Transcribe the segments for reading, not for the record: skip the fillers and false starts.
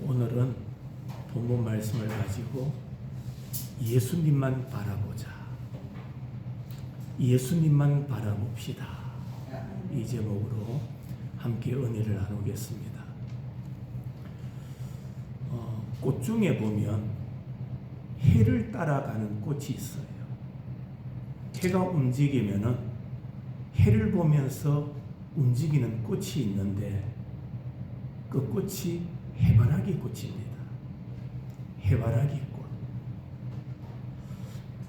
오늘은 본문 말씀을 가지고 예수님만 바라보자. 예수님만 바라봅시다. 이 제목으로 함께 은혜를 나누겠습니다. 꽃 중에 보면 해를 따라가는 꽃이 있어요. 해가 움직이면은 해를 보면서 움직이는 꽃이 있는데 그 꽃이 해바라기 꽃입니다. 해바라기 꽃.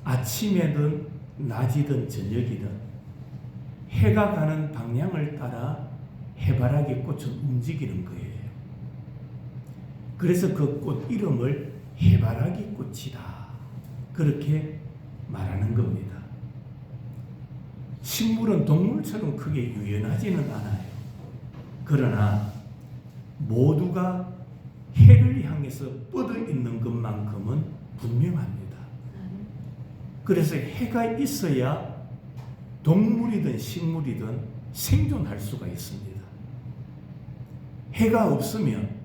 아침에든 낮이든 저녁이든 해가 가는 방향을 따라 해바라기 꽃은 움직이는 거예요. 그래서 그 꽃 이름을 해바라기 꽃이다. 그렇게 말하는 겁니다. 식물은 동물처럼 크게 유연하지는 않아요. 그러나 모두가 해를 향해서 뻗어 있는 것만큼은 분명합니다. 그래서 해가 있어야 동물이든 식물이든 생존할 수가 있습니다. 해가 없으면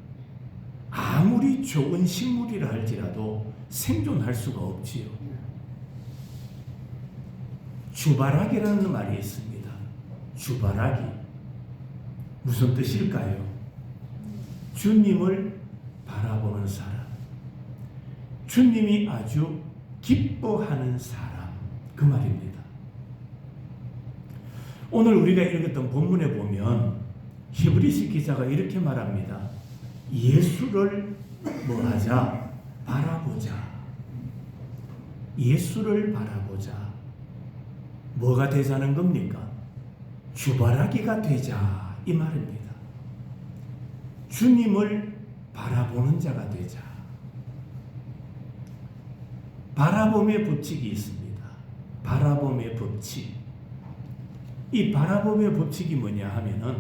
아무리 좋은 식물이라 할지라도 생존할 수가 없지요. 주바라기라는 말이 있습니다. 주바라기. 무슨 뜻일까요? 주님을 바라보는 사람. 주님이 아주 기뻐하는 사람. 그 말입니다. 오늘 우리가 읽었던 본문에 보면 히브리서 기자가 이렇게 말합니다. 예수를 뭐하자? 바라보자. 예수를 바라보자. 뭐가 되자는 겁니까? 주바라기가 되자. 이 말입니다. 주님을 바라보는 자가 되자. 바라봄의 법칙이 있습니다. 바라봄의 법칙. 이 바라봄의 법칙이 뭐냐 하면은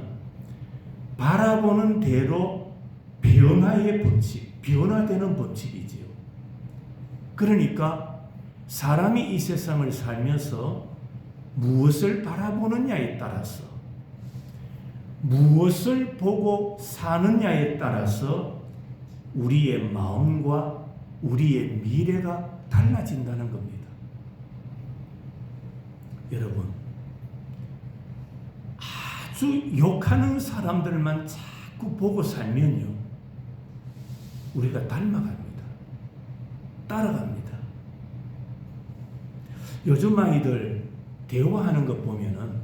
바라보는 대로 변화의 법칙, 변화되는 법칙이지요. 그러니까 사람이 이 세상을 살면서 무엇을 바라보느냐에 따라서 무엇을 보고 사느냐에 따라서 우리의 마음과 우리의 미래가 달라진다는 겁니다. 여러분, 아주 욕하는 사람들만 자꾸 보고 살면요, 우리가 닮아갑니다. 따라갑니다. 요즘 아이들 대화하는 것 보면은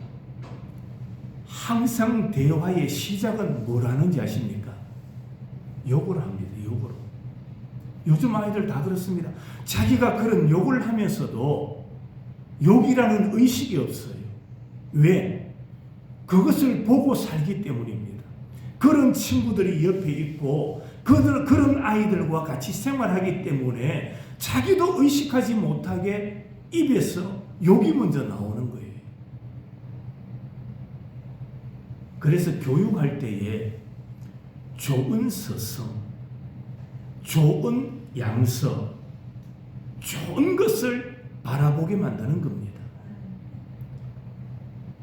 항상 대화의 시작은 뭘 하는지 아십니까? 욕을 합니다. 욕으로. 요즘 아이들 다 그렇습니다. 자기가 그런 욕을 하면서도 욕이라는 의식이 없어요. 왜? 그것을 보고 살기 때문입니다. 그런 친구들이 옆에 있고 그런 아이들과 같이 생활하기 때문에 자기도 의식하지 못하게 입에서 욕이 먼저 나오는 거예요. 그래서 교육할 때에 좋은 서성, 좋은 양서, 좋은 것을 바라보게 만드는 겁니다.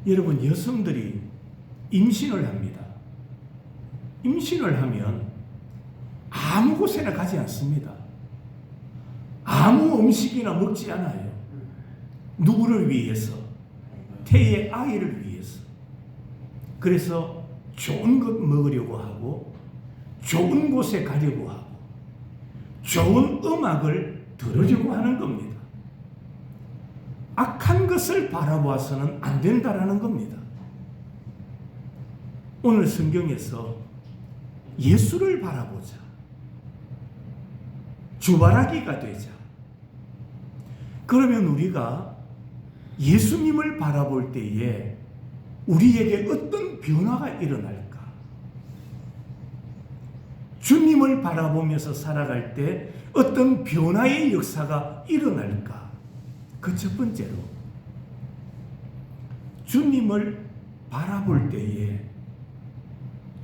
여러분, 여성들이 임신을 합니다. 임신을 하면 아무 곳에나 가지 않습니다. 아무 음식이나 먹지 않아요. 누구를 위해서? 태의 아이를 위해서. 그래서 좋은 것 먹으려고 하고 좋은 곳에 가려고 하고 좋은 음악을 들으려고 하는 겁니다. 악한 것을 바라보아서는 안 된다라는 겁니다. 오늘 성경에서 예수를 바라보자. 주바라기가 되자. 그러면 우리가 예수님을 바라볼 때에 우리에게 어떤 변화가 일어날까? 주님을 바라보면서 살아갈 때 어떤 변화의 역사가 일어날까? 그 첫 번째로 주님을 바라볼 때에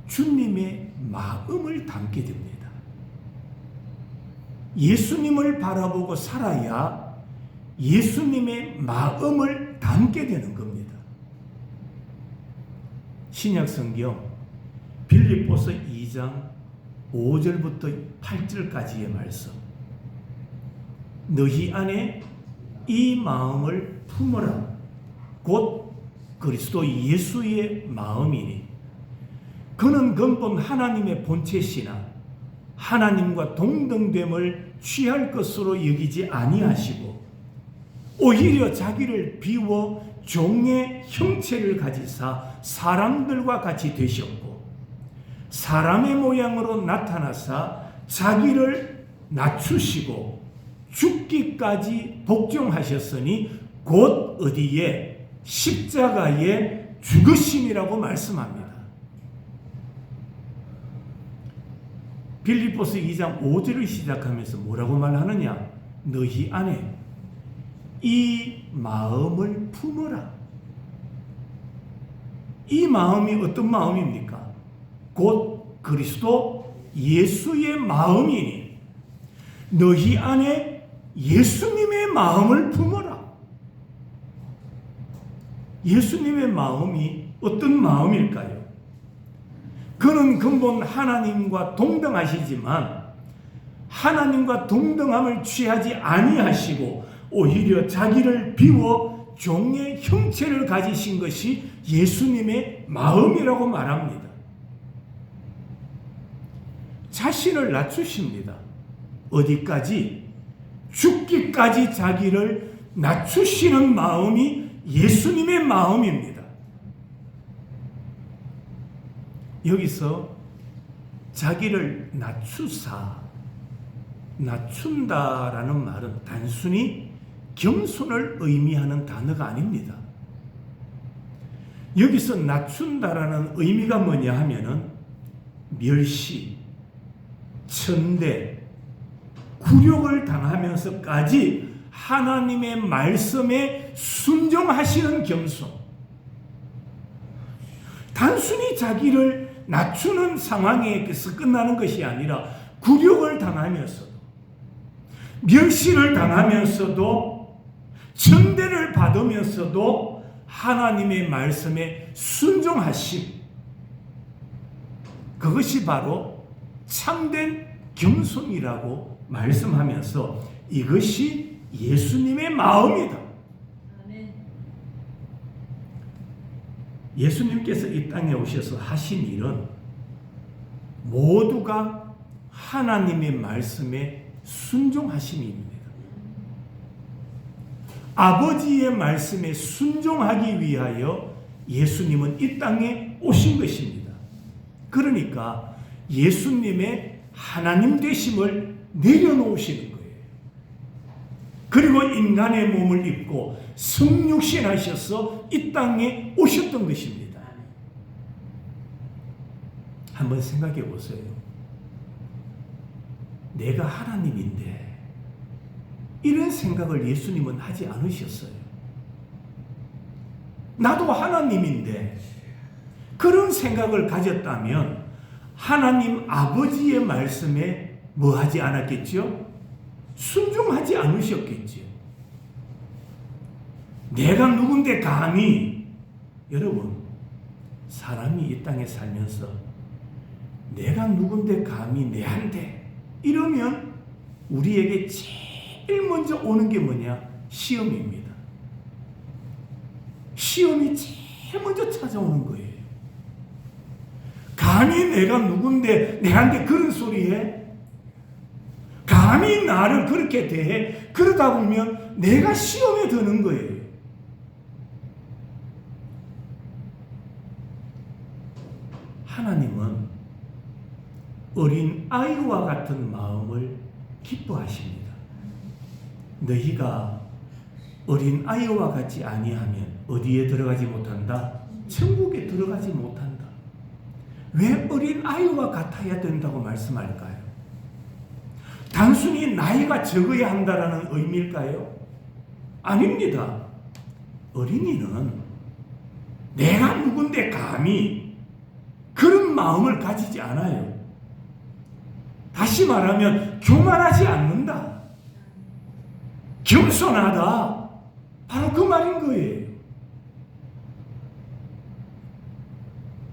주님의 마음을 담게 됩니다. 예수님을 바라보고 살아야 예수님의 마음을 담게 되는 겁니다. 신약 성경 빌립보서 2장 5절부터 8절까지의 말씀. 너희 안에 이 마음을 품어라. 곧 그리스도 예수의 마음이니 그는 근본 하나님의 본체시나 하나님과 동등됨을 취할 것으로 여기지 아니하시고 오히려 자기를 비워 종의 형체를 가지사 사람들과 같이 되셨고 사람의 모양으로 나타나사 자기를 낮추시고 죽기까지 복종하셨으니 곧 어디에 십자가에 죽으심이라고 말씀합니다. 빌립보서 2장 5절을 시작하면서 뭐라고 말하느냐? 너희 안에 이 마음을 품어라. 이 마음이 어떤 마음입니까? 곧 그리스도 예수의 마음이니 너희 안에 예수님의 마음을 품어라. 예수님의 마음이 어떤 마음일까요? 그는 근본 하나님과 동등하시지만 하나님과 동등함을 취하지 아니하시고 오히려 자기를 비워 종의 형체를 가지신 것이 예수님의 마음이라고 말합니다. 자신을 낮추십니다. 어디까지? 죽기까지 자기를 낮추시는 마음이 예수님의 마음입니다. 여기서 자기를 낮춘다라는 말은 단순히 겸손을 의미하는 단어가 아닙니다. 여기서 낮춘다라는 의미가 뭐냐 하면은 멸시, 천대, 굴욕을 당하면서까지 하나님의 말씀에 순종하시는 겸손. 단순히 자기를 낮추는 상황에서 끝나는 것이 아니라 굴욕을 당하면서도 멸시를 당하면서도 천대를 받으면서도 하나님의 말씀에 순종하심. 그것이 바로 참된 겸손이라고 말씀하면서 이것이 예수님의 마음이다. 예수님께서 이 땅에 오셔서 하신 일은 모두가 하나님의 말씀에 순종하심입니다. 아버지의 말씀에 순종하기 위하여 예수님은 이 땅에 오신 것입니다. 그러니까 예수님의 하나님 되심을 내려놓으시는 거예요. 그리고 인간의 몸을 입고 성육신하셔서 이 땅에 오셨던 것입니다. 한번 생각해 보세요. 내가 하나님인데 이런 생각을 예수님은 하지 않으셨어요. 나도 하나님인데 그런 생각을 가졌다면 하나님 아버지의 말씀에 뭐 하지 않았겠죠? 순종하지 않으셨겠죠. 내가 누군데 감히, 여러분, 사람이 이 땅에 살면서 내가 누군데 감히 내한테 이러면 우리에게 제일 먼저 오는 게 뭐냐? 시험입니다. 시험이 제일 먼저 찾아오는 거예요. 감히 내가 누군데 내한테 그런 소리 해? 감히 나를 그렇게 대해? 그러다 보면 내가 시험에 드는 거예요. 하나님은 어린 아이와 같은 마음을 기뻐하십니다. 너희가 어린 아이와 같지 아니하면 어디에 들어가지 못한다? 천국에 들어가지 못한다. 왜 어린 아이와 같아야 된다고 말씀할까요? 단순히 나이가 적어야 한다라는 의미일까요? 아닙니다. 어린이는 내가 누군데 감히 그런 마음을 가지지 않아요. 다시 말하면 교만하지 않는다. 겸손하다. 바로 그 말인 거예요.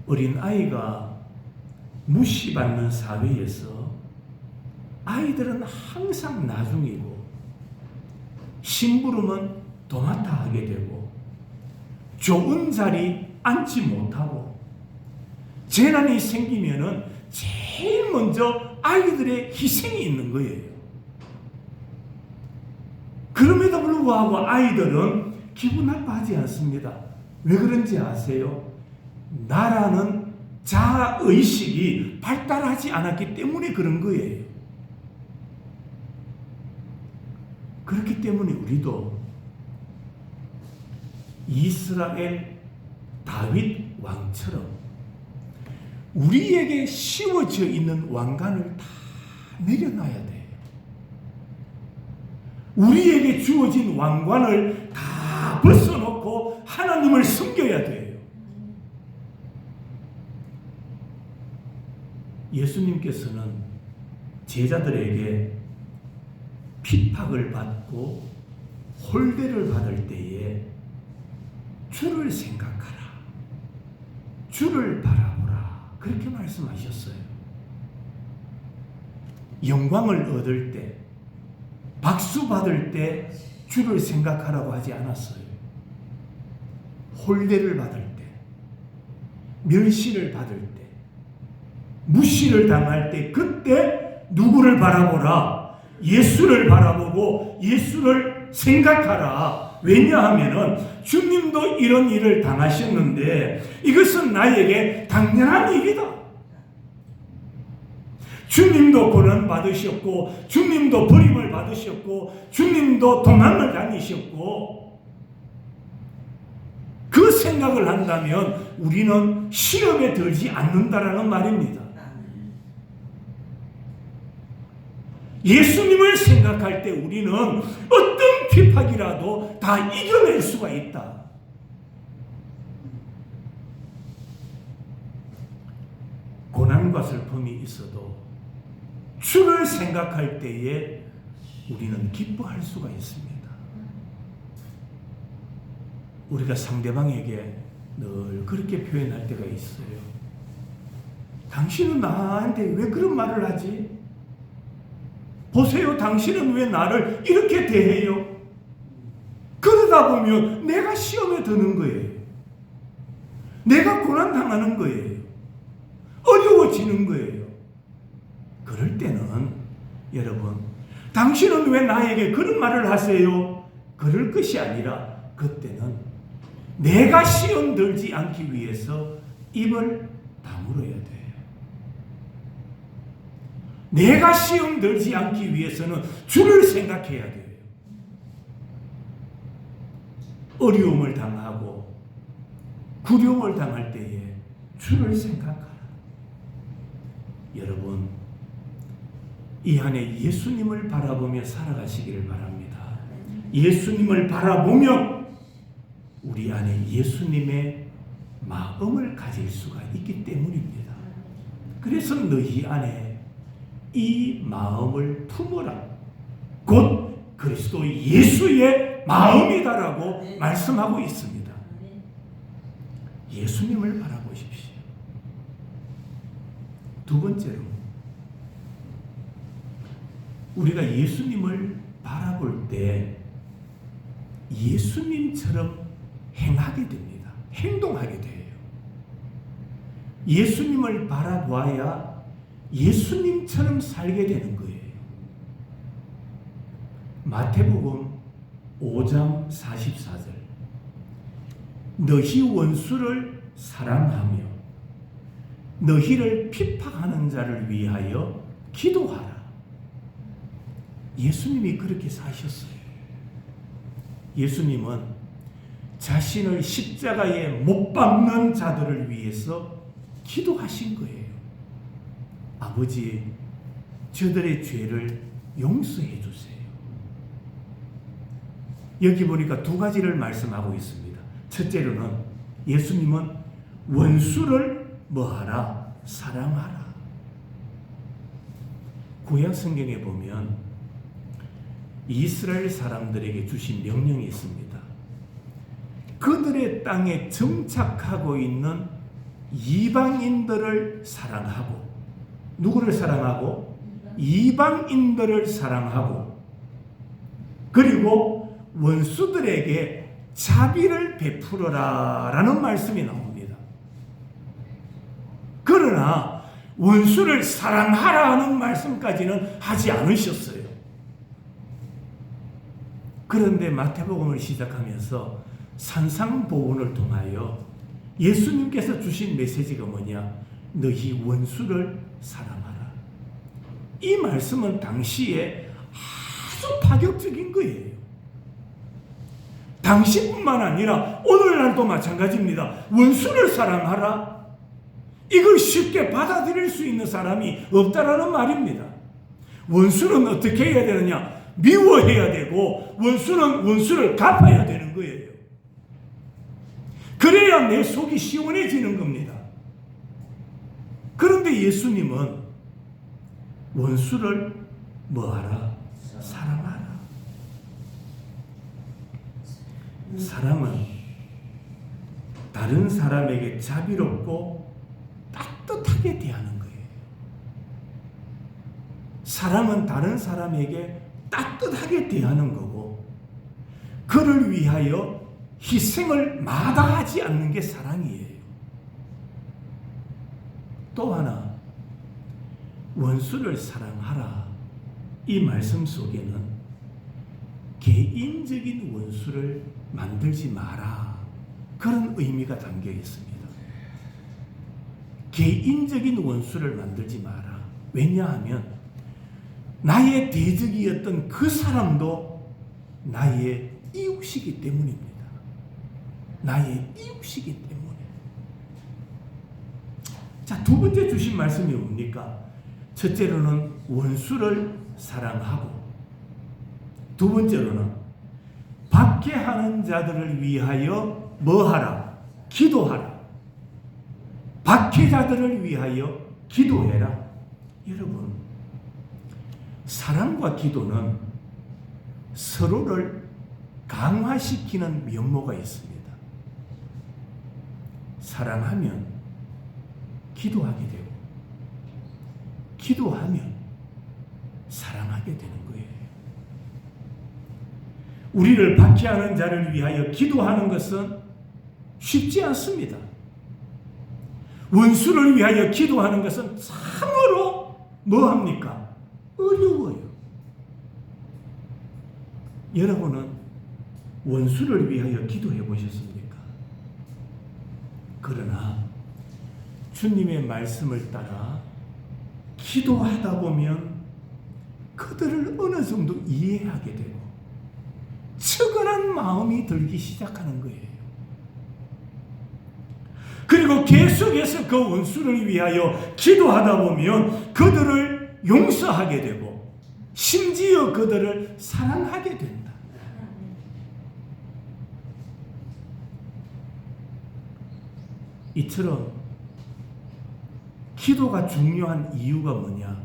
어린 아이가 무시받는 사회에서 아이들은 항상 나중이고 심부름은 도맡아 하게 되고 좋은 자리 앉지 못하고 재난이 생기면은 제일 먼저 아이들의 희생이 있는 거예요. 그럼에도 불구하고 아이들은 기분 나빠하지 않습니다. 왜 그런지 아세요? 나라는 자아의식이 발달하지 않았기 때문에 그런 거예요. 그렇기 때문에 우리도 이스라엘 다윗 왕처럼 우리에게 씌워져 있는 왕관을 다 내려놔야 돼요. 우리에게 주어진 왕관을 다 벗어놓고 하나님을 섬겨야 돼요. 예수님께서는 제자들에게 핍박을 받고 홀대를 받을 때에 주를 생각하라. 주를 바라보라. 그렇게 말씀하셨어요. 영광을 얻을 때, 박수 받을 때 주를 생각하라고 하지 않았어요. 홀대를 받을 때, 멸시를 받을 때, 무시를 당할 때, 그때 누구를 바라보라? 예수를 바라보고 예수를 생각하라. 왜냐하면은 주님도 이런 일을 당하셨는데 이것은 나에게 당연한 일이다. 주님도 고난 받으셨고 주님도 버림을 받으셨고 주님도 도망을 다니셨고 그 생각을 한다면 우리는 시험에 들지 않는다라는 말입니다. 예수님을 생각할 때 우리는 어떤 핍박이라도 다 이겨낼 수가 있다. 고난과 슬픔이 있어도 주를 생각할 때에 우리는 기뻐할 수가 있습니다. 우리가 상대방에게 늘 그렇게 표현할 때가 있어요. 당신은 나한테 왜 그런 말을 하지? 보세요, 당신은 왜 나를 이렇게 대해요? 그러다 보면 내가 시험에 드는 거예요. 내가 고난당하는 거예요. 어려워지는 거예요. 그럴 때는 여러분, 당신은 왜 나에게 그런 말을 하세요? 그럴 것이 아니라 그때는 내가 시험 들지 않기 위해서 입을 다물어야 돼요. 내가 시험 들지 않기 위해서는 주를 생각해야 돼요. 어려움을 당하고 구령을 당할 때에 주를 생각하라. 여러분, 이 안에 예수님을 바라보며 살아가시기를 바랍니다. 예수님을 바라보면 우리 안에 예수님의 마음을 가질 수가 있기 때문입니다. 그래서 너희 안에 이 마음을 품어라. 곧 그리스도 예수의 마음이다라고 말씀하고 있습니다. 예수님을 바라보십시오. 두 번째로 우리가 예수님을 바라볼 때 예수님처럼 행하게 됩니다. 행동하게 돼요. 예수님을 바라봐야 예수님처럼 살게 되는 거예요. 마태복음 5장 44절 너희 원수를 사랑하며 너희를 핍박하는 자를 위하여 기도하라. 예수님이 그렇게 사셨어요. 예수님은 자신을 십자가에 못 박는 자들을 위해서 기도하신 거예요. 아버지, 저들의 죄를 용서해 주세요. 여기 보니까 두 가지를 말씀하고 있습니다. 첫째로는 예수님은 원수를 뭐하라? 사랑하라. 구약 성경에 보면 이스라엘 사람들에게 주신 명령이 있습니다. 그들의 땅에 정착하고 있는 이방인들을 사랑하고, 누구를 사랑하고? 이방인들을 사랑하고, 그리고 원수들에게 자비를 베풀어라 라는 말씀이 나옵니다. 그러나 원수를 사랑하라 하는 말씀까지는 하지 않으셨어요. 그런데 마태복음을 시작하면서 산상보훈을 통하여 예수님께서 주신 메시지가 뭐냐? 너희 원수를 사랑하라. 이 말씀은 당시에 아주 파격적인 거예요. 당시뿐만 아니라 오늘날도 마찬가지입니다. 원수를 사랑하라. 이걸 쉽게 받아들일 수 있는 사람이 없다라는 말입니다. 원수는 어떻게 해야 되느냐? 미워해야 되고, 원수는 원수를 갚아야 되는 거예요. 그래야 내 속이 시원해지는 겁니다. 그런데 예수님은 원수를 뭐하라? 사랑하라. 사랑은 다른 사람에게 자비롭고 따뜻하게 대하는 거예요. 사랑은 다른 사람에게 따뜻하게 대하는 거고, 그를 위하여 희생을 마다하지 않는 게 사랑이에요. 또 하나, 원수를 사랑하라. 이 말씀 속에는 개인적인 원수를 만들지 마라, 그런 의미가 담겨 있습니다. 개인적인 원수를 만들지 마라. 왜냐하면 나의 대적이었던 그 사람도 나의 이웃이기 때문입니다. 나의 이웃이기 때문에. 자, 두 번째 주신 말씀이 뭡니까? 첫째로는 원수를 사랑하고, 두 번째로는 박해하는 자들을 위하여 뭐하라? 기도하라. 박해자들을 위하여 기도해라. 여러분, 사랑과 기도는 서로를 강화시키는 면모가 있습니다. 사랑하면 기도하게 되고, 기도하면 사랑하게 되는 거예요. 우리를 박해하는 자를 위하여 기도하는 것은 쉽지 않습니다. 원수를 위하여 기도하는 것은 참으로 뭐합니까? 어려워요. 여러분은 원수를 위하여 기도해 보셨습니까? 그러나 주님의 말씀을 따라 기도하다 보면 그들을 어느 정도 이해하게 되고 측은한 마음이 들기 시작하는 거예요. 그리고 계속해서 그 원수를 위하여 기도하다 보면 그들을 용서하게 되고 심지어 그들을 사랑하게 된다. 이처럼 기도가 중요한 이유가 뭐냐?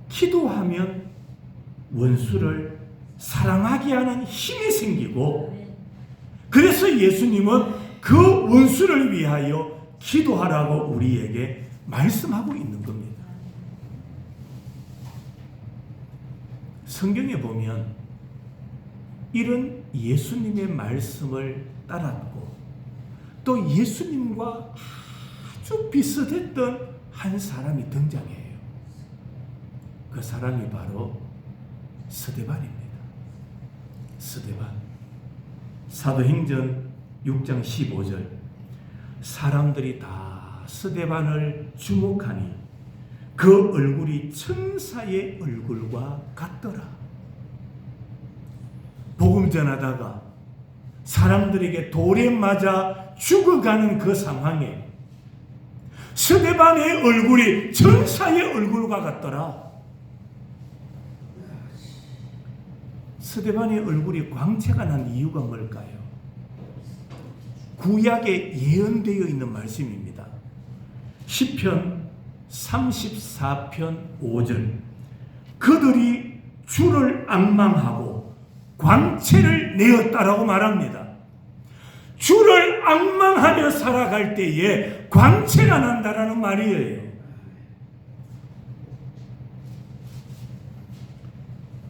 기도하면 원수를 사랑하게 하는 힘이 생기고, 그래서 예수님은 그 원수를 위하여 기도하라고 우리에게 말씀하고 있는 겁니다. 성경에 보면 이런 예수님의 말씀을 따랐고 또 예수님과 아주 비슷했던 한 사람이 등장해요. 그 사람이 바로 스데반입니다. 스데반. 사도행전 6장 15절. 사람들이 다 스데반을 주목하니 그 얼굴이 천사의 얼굴과 같더라. 복음 전하다가 사람들에게 돌에 맞아 죽어가는 그 상황에 스데반의 얼굴이 천사의 얼굴과 같더라. 스데반의 얼굴이 광채가 난 이유가 뭘까요? 구약에 예언되어 있는 말씀입니다. 시편 34편 5절. 그들이 주를 앙망하고 광채를 내었다라고 말합니다. 주를 앙망하며 살아갈 때에 광채가 난다라는 말이에요.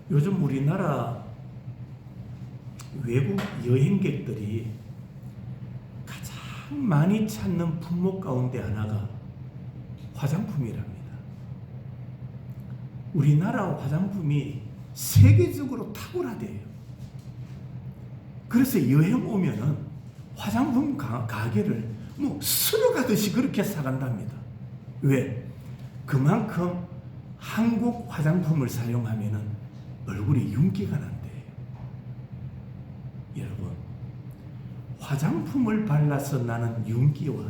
요즘 우리나라 외국 여행객들이 가장 많이 찾는 품목 가운데 하나가 화장품이랍니다. 우리나라 화장품이 세계적으로 탁월하대요. 그래서 여행 오면은 화장품 가게를 뭐 쓸어가듯이 그렇게 사간답니다. 왜? 그만큼 한국 화장품을 사용하면은 얼굴에 윤기가 난대요. 여러분, 화장품을 발라서 나는 윤기와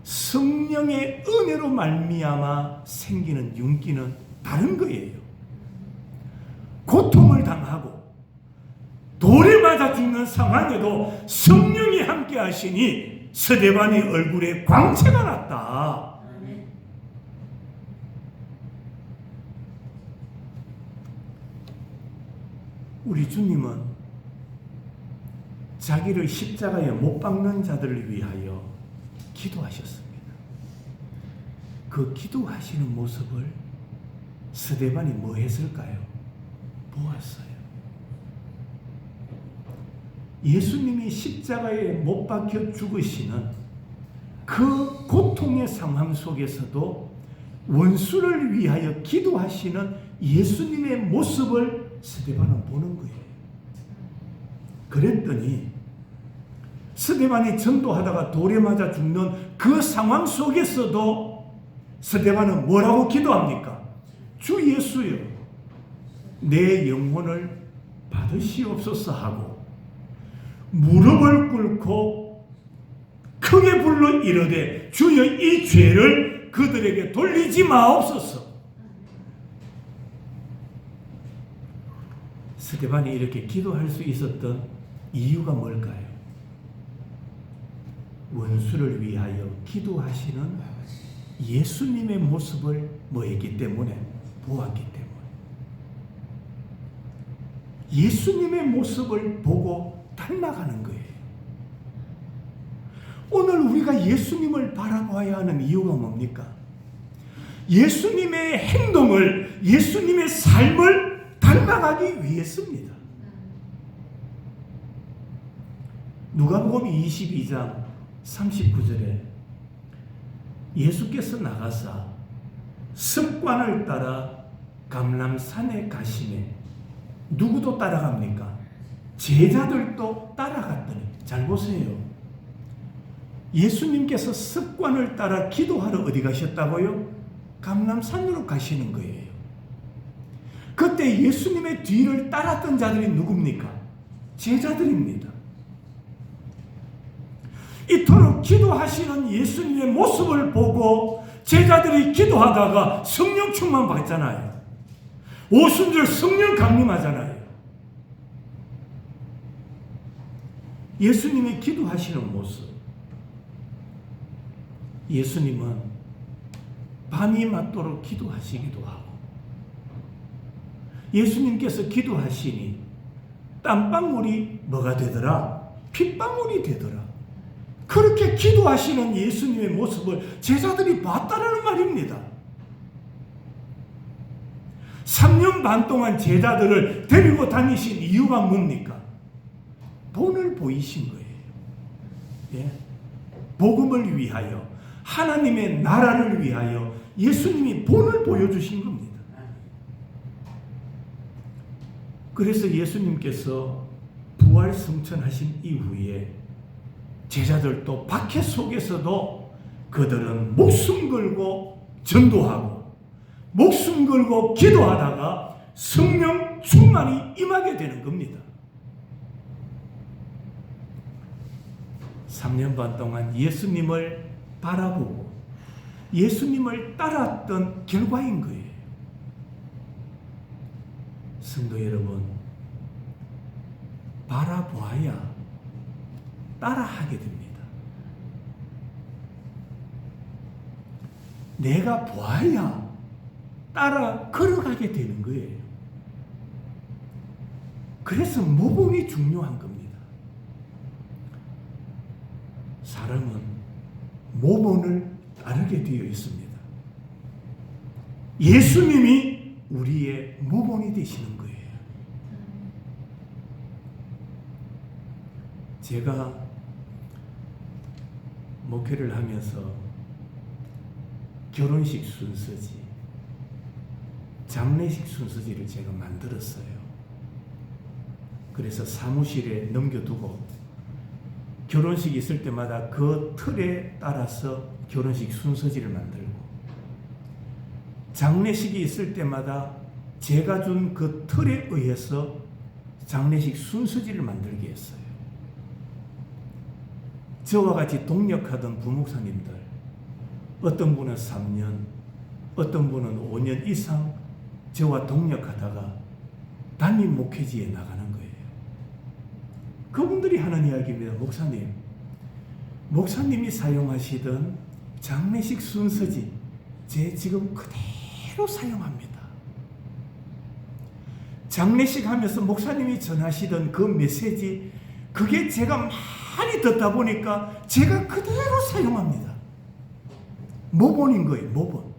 성령의 은혜로 말미암아 생기는 윤기는 다른 거예요. 고통을 당하고 돌에 맞아 죽는 상황에도 성령이 함께 하시니 스데반의 얼굴에 광채가 났다. 우리 주님은 자기를 십자가에 못 박는 자들을 위하여 기도하셨습니다. 그 기도하시는 모습을 스데반이 뭐 했을까요? 보았어요. 예수님이 십자가에 못 박혀 죽으시는 그 고통의 상황 속에서도 원수를 위하여 기도하시는 예수님의 모습을 스데반은 보는 거예요. 그랬더니 스데반이 전도하다가 돌에 맞아 죽는 그 상황 속에서도 스데반은 뭐라고 기도합니까? 주 예수여, 내 영혼을 받으시옵소서 하고 무릎을 꿇고 크게 불러 이르되 주여 이 죄를 그들에게 돌리지 마옵소서. 스데반이 이렇게 기도할 수 있었던 이유가 뭘까요? 원수를 위하여 기도하시는 예수님의 모습을 뭐했기 때문에? 보았기 때문에. 예수님의 모습을 보고 닮아가는 거예요. 오늘 우리가 예수님을 바라봐야 하는 이유가 뭡니까? 예수님의 행동을, 예수님의 삶을 닮아가기 위해서입니다. 누가복음 22장 39절에 예수께서 나가사 습관을 따라 감람산에 가시매 누구도 따라갑니까? 제자들도 따라갔더니, 잘 보세요. 예수님께서 습관을 따라 기도하러 어디 가셨다고요? 감람산으로 가시는 거예요. 그때 예수님의 뒤를 따랐던 자들이 누굽니까? 제자들입니다. 이토록 기도하시는 예수님의 모습을 보고 제자들이 기도하다가 성령 충만 받잖아요. 오순절 성령 강림하잖아요. 예수님의 기도하시는 모습. 예수님은 밤이 맞도록 기도하시기도 하고, 예수님께서 기도하시니 땀방울이 뭐가 되더라? 핏방울이 되더라. 그렇게 기도하시는 예수님의 모습을 제자들이 봤다는 말입니다. 3년 반 동안 제자들을 데리고 다니신 이유가 뭡니까? 본을 보이신 거예요. 예? 복음을 위하여, 하나님의 나라를 위하여 예수님이 본을 보여주신 겁니다. 그래서 예수님께서 부활 승천하신 이후에 제자들도 박해 속에서도 그들은 목숨 걸고 전도하고 목숨 걸고 기도하다가 성령 충만이 임하게 되는 겁니다. 3년 반 동안 예수님을 바라보고 예수님을 따랐던 결과인 거예요. 성도 여러분, 바라보아야 따라하게 됩니다. 내가 보아야 따라 걸어가게 되는 거예요. 그래서 모범이 중요한 겁니다. 사람은 모본을 따르게 되어 있습니다. 예수님이 우리의 모본이 되시는 거예요. 제가 목회를 하면서 결혼식 순서지, 장례식 순서지를 제가 만들었어요. 그래서 사무실에 넘겨두고 결혼식 있을 때마다 그 틀에 따라서 결혼식 순서지를 만들고, 장례식이 있을 때마다 제가 준 그 틀에 의해서 장례식 순서지를 만들게 했어요. 저와 같이 동역하던 부목사님들, 어떤 분은 3년, 어떤 분은 5년 이상 저와 동역하다가 담임 목회지에 나가는 거예요. 그분들이 하는 이야기입니다. 목사님이 사용하시던 장례식 순서지 제 지금 그대로 사용합니다. 장례식 하면서 목사님이 전하시던 그 메시지, 그게 제가 많이 듣다 보니까 제가 그대로 사용합니다. 모본인 거예요. 모본.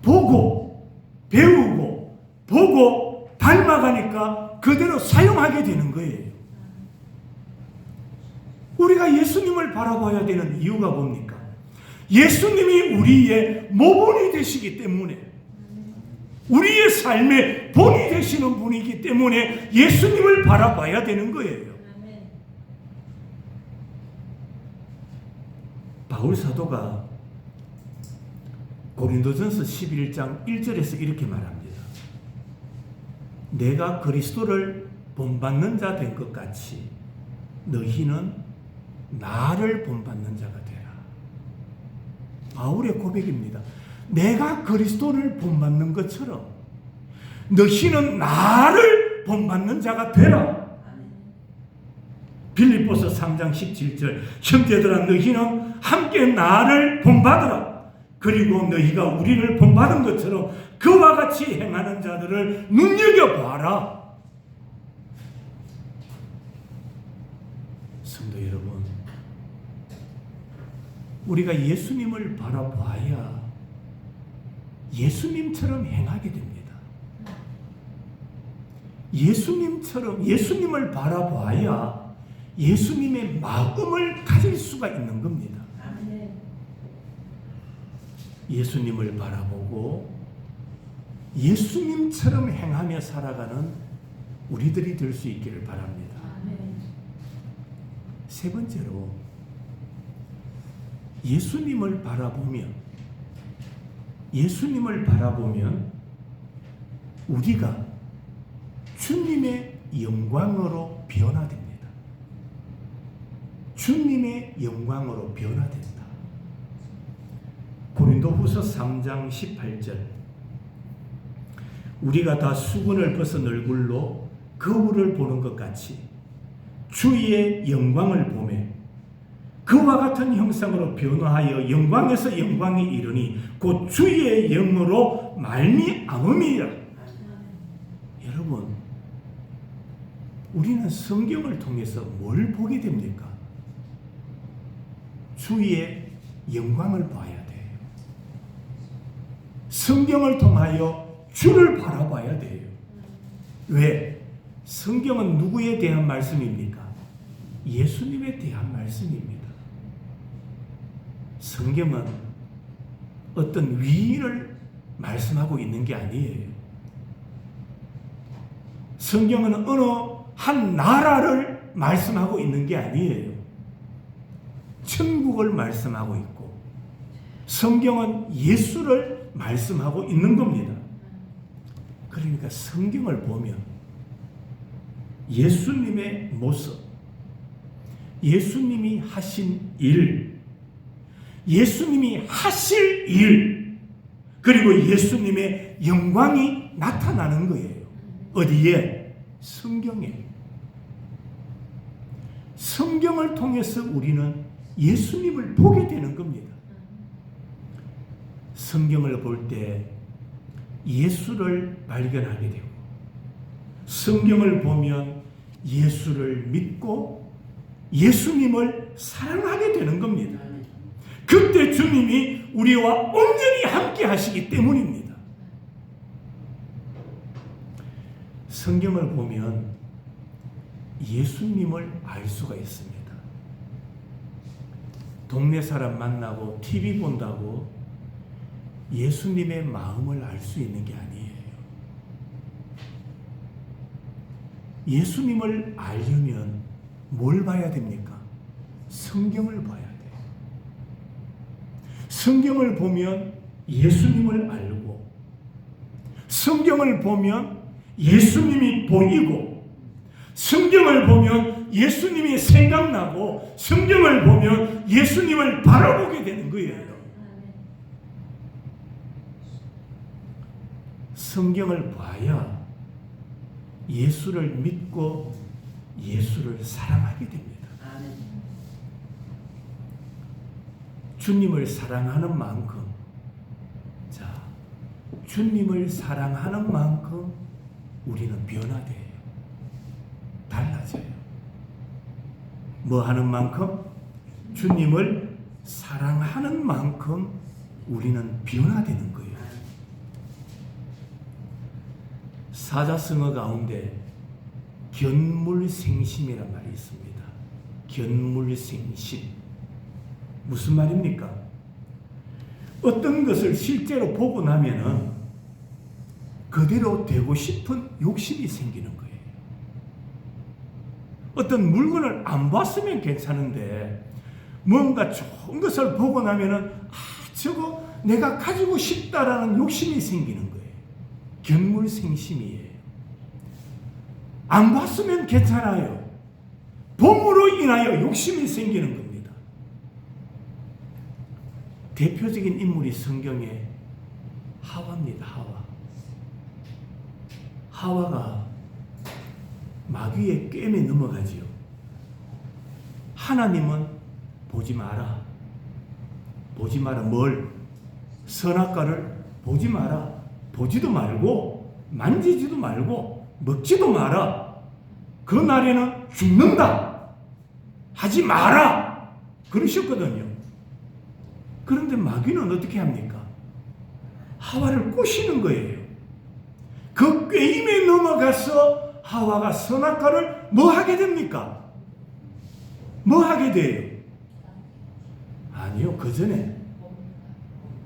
보고 배우고 보고 닮아가니까 그대로 사용하게 되는 거예요. 우리가 예수님을 바라봐야 되는 이유가 뭡니까? 예수님이 우리의 모본이 되시기 때문에, 우리의 삶의 본이 되시는 분이기 때문에 예수님을 바라봐야 되는 거예요. 바울 사도가 고린도전서 11장 1절에서 이렇게 말합니다. 내가 그리스도를 본받는 자 된 것 같이 너희는 나를 본받는 자가 되라. 바울의 고백입니다. 내가 그리스도를 본받는 것처럼 너희는 나를 본받는 자가 되라. 빌립보서 3장 17절 형제들아 너희는 함께 나를 본받으라. 그리고 너희가 우리를 본받은 것처럼 그와 같이 행하는 자들을 눈여겨봐라. 성도 여러분, 우리가 예수님을 바라봐야 예수님처럼 행하게 됩니다. 예수님을 바라봐야 예수님의 마음을 가질 수가 있는 겁니다. 예수님을 바라보고 예수님처럼 행하며 살아가는 우리들이 될 수 있기를 바랍니다. 세 번째로, 예수님을 바라보면 우리가 주님의 영광으로 변화됩니다. 주님의 영광으로 변화된다. 고린도후서 3장 18절 우리가 다 수건을 벗은 얼굴로 거울을 보는 것 같이 주의 영광을 보매 그와 같은 형상으로 변화하여 영광에서 영광이 이르니 곧 주의 영으로 말미암음이라. 여러분, 우리는 성경을 통해서 뭘 보게 됩니까? 주의 영광을 봐야 돼요. 성경을 통하여 주를 바라봐야 돼요. 왜? 성경은 누구에 대한 말씀입니까? 예수님에 대한 말씀입니다. 성경은 어떤 위인을 말씀하고 있는 게 아니에요. 성경은 어느 한 나라를 말씀하고 있는 게 아니에요. 천국을 말씀하고 있고 성경은 예수를 말씀하고 있는 겁니다. 그러니까 성경을 보면 예수님의 모습, 예수님이 하신 일, 예수님이 하실 일, 그리고 예수님의 영광이 나타나는 거예요. 어디에? 성경에. 성경을 통해서 우리는 예수님을 보게 되는 겁니다. 성경을 볼 때 예수를 발견하게 되고, 성경을 보면 예수를 믿고 예수님을 사랑하게 되는 겁니다. 그때 주님이 우리와 온전히 함께 하시기 때문입니다. 성경을 보면 예수님을 알 수가 있습니다. 동네 사람 만나고 TV 본다고 예수님의 마음을 알 수 있는 게 아니에요. 예수님을 알려면 뭘 봐야 됩니까? 성경을 봐야 돼요. 성경을 보면 예수님을 알고, 성경을 보면 예수님이 보이고, 성경을 보면 예수님이 생각나고, 성경을 보면 예수님을 바라보게 되는 거예요. 성경을 봐야 예수를 믿고 예수를 사랑하게 됩니다. 주님을 사랑하는 만큼, 자, 주님을 사랑하는 만큼 우리는 변화돼요. 달라져요. 뭐 하는 만큼? 주님을 사랑하는 만큼 우리는 변화되는 거예요. 사자성어 가운데 견물생심이란 말이 있습니다. 견물생심. 무슨 말입니까? 어떤 것을 실제로 보고 나면은 그대로 되고 싶은 욕심이 생기는 거예요. 어떤 물건을 안 봤으면 괜찮은데 뭔가 좋은 것을 보고 나면은 저거 내가 가지고 싶다라는 욕심이 생기는 거예요. 견물생심이에요. 안 봤으면 괜찮아요. 봄으로 인하여 욕심이 생기는 겁니다. 대표적인 인물이 성경에 하와입니다. 하와가 마귀의 꿰매 넘어가지요. 하나님은 보지 마라. 보지 마라. 뭘? 선악과를 보지 마라. 보지도 말고 만지지도 말고 먹지도 마라. 그 날에는 죽는다. 하지 마라. 그러셨거든요. 그런데 마귀는 어떻게 합니까? 하와를 꼬시는 거예요. 그 꾀임에 넘어가서 하와가 선악과를 뭐 하게 됩니까? 뭐 하게 돼요? 아니요. 그 전에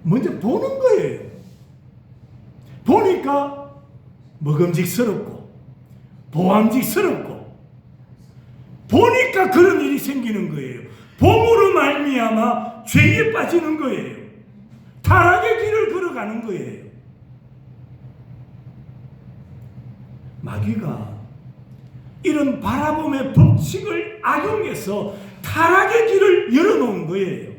먼저 보는 거예요. 보니까 먹음직스럽고 보암직스럽고 보니까 그런 일이 생기는 거예요. 봄으로 말미암아 죄에 빠지는 거예요. 타락의 길을 걸어가는 거예요. 마귀가 이런 바라봄의 법칙을 악용해서 타락의 길을 열어놓은 거예요.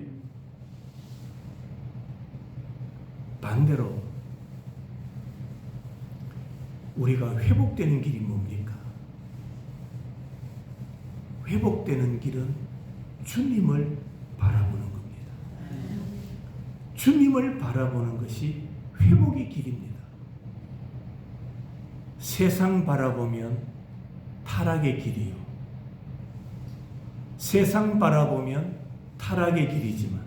반대로 우리가 회복되는 길이 뭡니까? 회복되는 길은 주님을 바라보는 겁니다. 주님을 바라보는 것이 회복의 길입니다. 세상 바라보면 타락의 길이요. 세상 바라보면 타락의 길이지만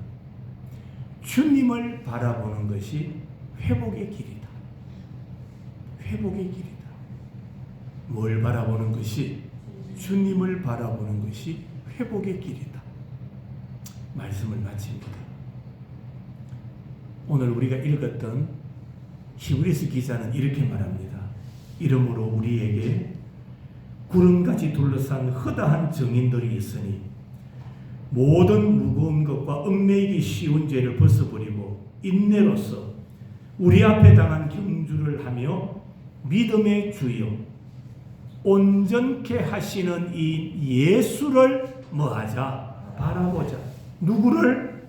주님을 바라보는 것이 회복의 길이다. 회복의 길이다. 뭘 바라보는 것이? 주님을 바라보는 것이 회복의 길이다. 말씀을 마칩니다. 오늘 우리가 읽었던 히브리서 기자는 이렇게 말합니다. 이러므로 우리에게 구름같이 둘러싼 허다한 증인들이 있으니 모든 무거운 것과 얽매이기 쉬운 죄를 벗어버리고 인내로서 우리 앞에 당한 경주를 하며 믿음의 주여 온전케 하시는 이 예수를 뭐하자? 바라보자. 누구를?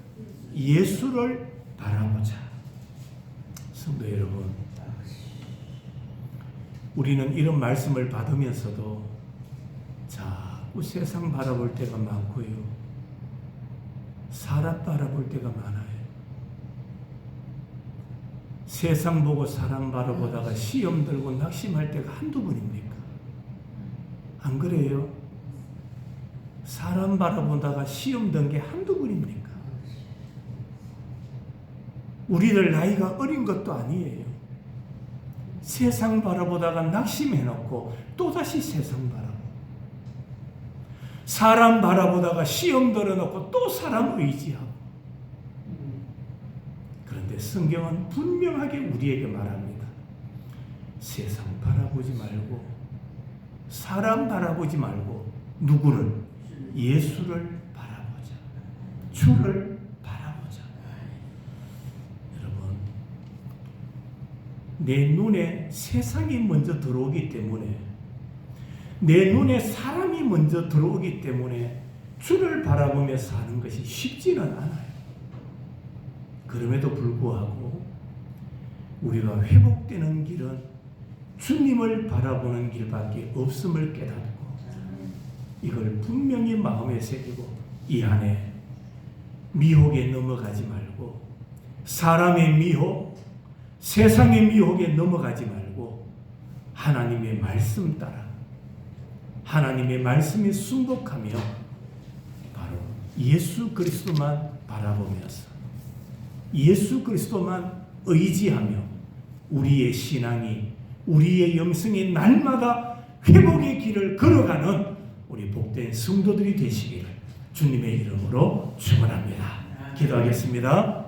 예수를 바라보자. 성도 여러분, 우리는 이런 말씀을 받으면서도 자꾸 세상 바라볼 때가 많고요. 사람 바라볼 때가 많아요. 세상 보고 사람 바라보다가 시험 들고 낙심할 때가 한두 번입니까? 안 그래요? 사람 바라보다가 시험 든 게 한두 번입니까? 우리들 나이가 어린 것도 아니에요. 세상 바라보다가 낙심해놓고 또다시 세상 바라보고, 사람 바라보다가 시험 들어놓고 또 사람 의지하고. 그런데 성경은 분명하게 우리에게 말합니다. 세상 바라보지 말고, 사람 바라보지 말고, 누구를? 예수를 바라보자. 주를 바라보자. 여러분, 내 눈에 세상이 먼저 들어오기 때문에, 내 눈에 사람이 먼저 들어오기 때문에 주를 바라보며 사는 것이 쉽지는 않아요. 그럼에도 불구하고 우리가 회복되는 길은 주님을 바라보는 길밖에 없음을 깨닫고, 이걸 분명히 마음에 새기고 이 안에 미혹에 넘어가지 말고, 사람의 미혹, 세상의 미혹에 넘어가지 말고 하나님의 말씀 따라, 하나님의 말씀에 순복하며 바로 예수 그리스도만 바라보면서 예수 그리스도만 의지하며 우리의 신앙이, 우리의 영성이 날마다 회복의 길을 걸어가는 우리 복된 성도들이 되시기를 주님의 이름으로 축원합니다. 기도하겠습니다.